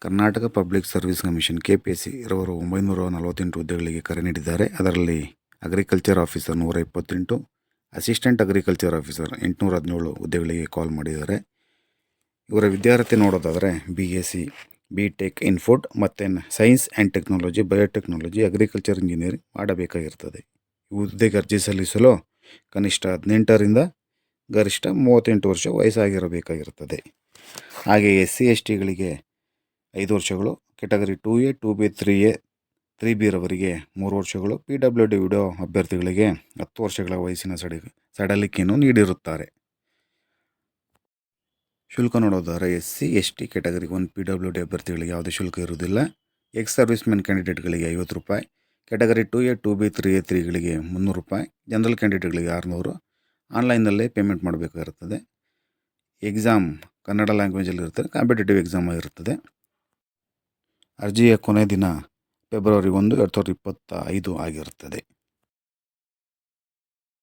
Karnataka public service commission KPSC ಇರುವರು 948 ಹುದ್ದೆಗಳಿಗೆ ಕರೆ ನೀಡಿದ್ದಾರೆ. ಅದರಲ್ಲಿ agriculture officer 128, assistant agriculture officer 817 ಹುದ್ದೆಗಳಿಗೆ ಕಾಲ್ ಮಾಡಿದ್ದಾರೆ. ಇವರ ವಿದ್ಯಾರ್ಥಿ ನೋಡೋದಾದರೆ BSc, BTech ಇನ್ ಫುಡ್ ಮತ್ತು science and technology, biotechnology, agriculture engineering ಮಾಡಬೇಕಾಗಿರ್ತದೆ. ಈ ಹುದ್ದೆಗೆ ಅರ್ಜಿ ಸಲ್ಲಿಸಲು ಕನಿಷ್ಠ 18ರಿಂದ ಗರಿಷ್ಠ 38 ವರ್ಷ ವಯಸ್ಸಾಗಿರಬೇಕಾಗಿರ್ತದೆ. ಹಾಗೆ SC STಗಳಿಗೆ 5 ವರ್ಷಗಳು, category 2A, 2B, 3A, 3B ರವರಿಗೆ 3 ವರ್ಷಗಳು, PWD ವಿಡೋ ಅಭ್ಯರ್ಥಿಗಳಿಗೆ 10 ವರ್ಷಗಳ ವಯಸ್ಸಿನ ಸಡಲಿಕೆಯನ್ನು ನೀಡಿರುತ್ತಾರೆ. ಶುಲ್ಕ ನೋಡೋದಾದರೆ SC ST ಕೆಟಗರಿ 1 PWD ಅಭ್ಯರ್ಥಿಗಳಿಗೆ ಯಾವುದೇ ಶುಲ್ಕ ಇರುವುದಿಲ್ಲ. ಎಕ್ಸ್ ಸರ್ವಿಸ್ಮೆನ್ ಕ್ಯಾಂಡಿಡೇಟ್ಗಳಿಗೆ 50 ರೂಪಾಯಿ, ಕೆಟಗರಿ 2A, 2B, 3A, 3ಗಳಿಗೆ 300 ರೂಪಾಯಿ, ಜನರಲ್ ಕ್ಯಾಂಡಿಡೇಟ್ಗಳಿಗೆ 600. ಆನ್ಲೈನಲ್ಲೇ ಪೇಮೆಂಟ್ ಮಾಡಬೇಕಾಗಿರ್ತದೆ. ಎಕ್ಸಾಮ್ ಕನ್ನಡ ಲ್ಯಾಂಗ್ವೇಜಲ್ಲಿ ಇರ್ತದೆ, ಕಾಂಪಿಟೇಟಿವ್ ಎಕ್ಸಾಮ್ ಇರ್ತದೆ. ಅರ್ಜಿಯ ಕೊನೆಯ ದಿನ ಫೆಬ್ರವರಿ 1, 2025 ಆಗಿರುತ್ತದೆ.